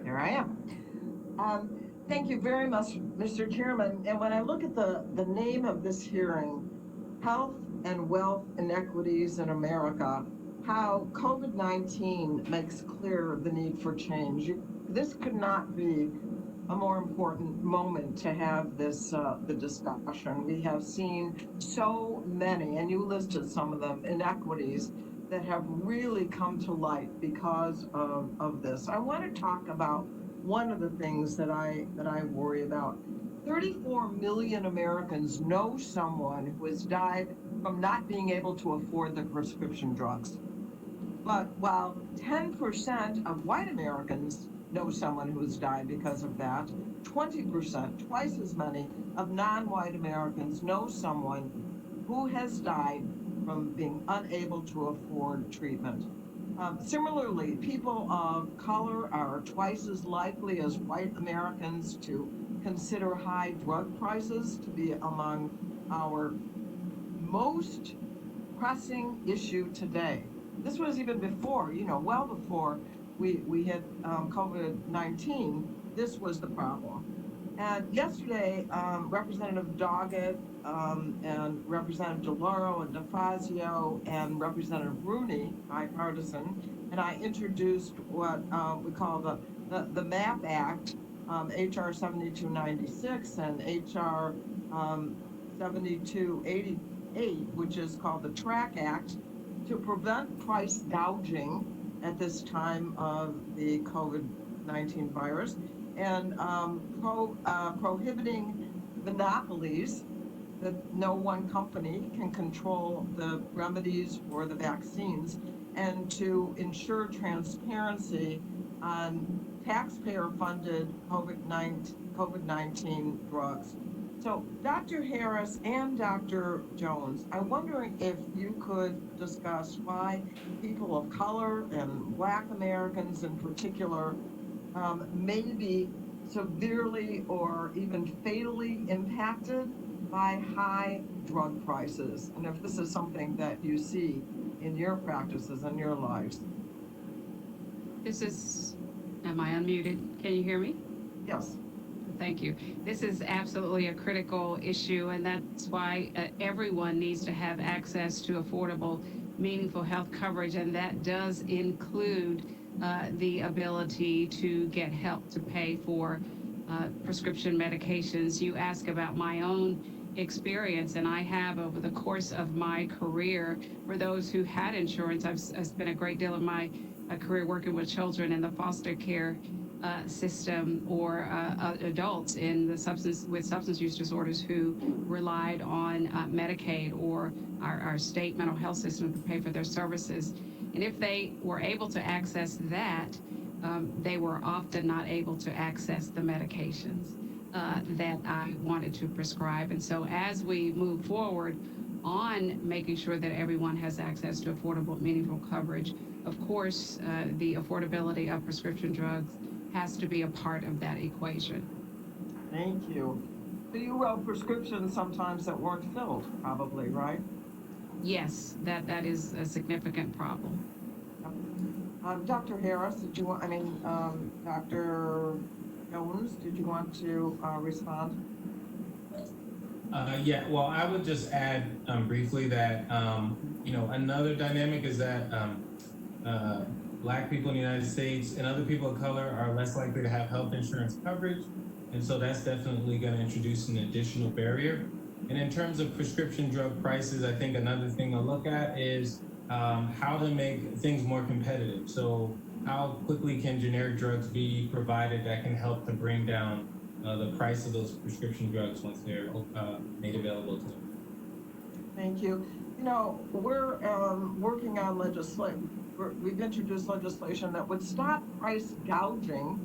There I am. Thank you very much, Mr. Chairman. And when I look at the name of this hearing, Health and Wealth Inequities in America, how COVID-19 makes clear the need for change. This could not be a more important moment to have the discussion. We have seen so many, and you listed some of them, inequities that have really come to light because of this. I want to talk about one of the things that I worry about. 34 million Americans know someone who has died from not being able to afford their prescription drugs. But while 10% of white Americans know someone who's died because of that, 20%, twice as many of non-white Americans know someone who has died from being unable to afford treatment. Similarly, people of color are twice as likely as white Americans to consider high drug prices to be among our most pressing issue today. This was even before, well before we hit COVID-19, this was the problem. And yesterday, Representative Doggett and Representative DeLauro and DeFazio and Representative Rooney, bipartisan, and I introduced what we call the MAP Act, HR 7296 and HR 7288, which is called the TRACK Act, to prevent price gouging at this time of the COVID-19 virus, and prohibiting monopolies, that no one company can control the remedies or the vaccines, and to ensure transparency on taxpayer-funded COVID-19 drugs. So Dr. Harris and Dr. Jones, I'm wondering if you could discuss why people of color and Black Americans in particular may be severely or even fatally impacted by high drug prices, and if this is something that you see in your practices and your lives. This is, am I unmuted? Can you hear me? Yes. Thank you. This is absolutely a critical issue, and that's why everyone needs to have access to affordable, meaningful health coverage, and that does include the ability to get help to pay for prescription medications. You ask about my own experience, and I have over the course of my career. For those who had insurance, I've spent a great deal of my career working with children in the foster care system, or adults in the substance use disorders who relied on Medicaid or our state mental health system to pay for their services. And if they were able to access that, they were often not able to access the medications that I wanted to prescribe. And so as we move forward on making sure that everyone has access to affordable, meaningful coverage, of course, the affordability of prescription drugs has to be a part of that equation. Thank you. So you wrote prescriptions sometimes that weren't filled, probably, right? Yes, that is a significant problem. Dr. Harris, did you want, Dr. Jones, did you want to respond? Yeah, well, I would just add briefly that, another dynamic is that Black people in the United States and other people of color are less likely to have health insurance coverage. And so that's definitely going to introduce an additional barrier. And in terms of prescription drug prices, I think another thing to look at is how to make things more competitive. So how quickly can generic drugs be provided that can help to bring down the price of those prescription drugs once they're made available to them? Thank you. We're working on legislation. We've introduced legislation that would stop price gouging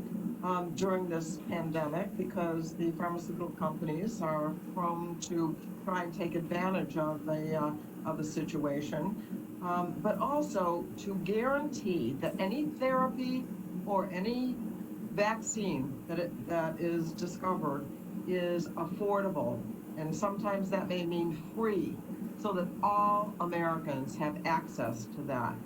during this pandemic, because the pharmaceutical companies are prone to try and take advantage of the situation, but also to guarantee that any therapy or any vaccine that is discovered is affordable, and sometimes that may mean free, so that all Americans have access to that.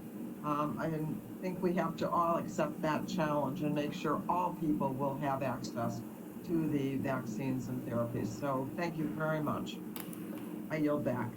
And think we have to all accept that challenge and make sure all people will have access to the vaccines and therapies. So thank you very much. I yield back.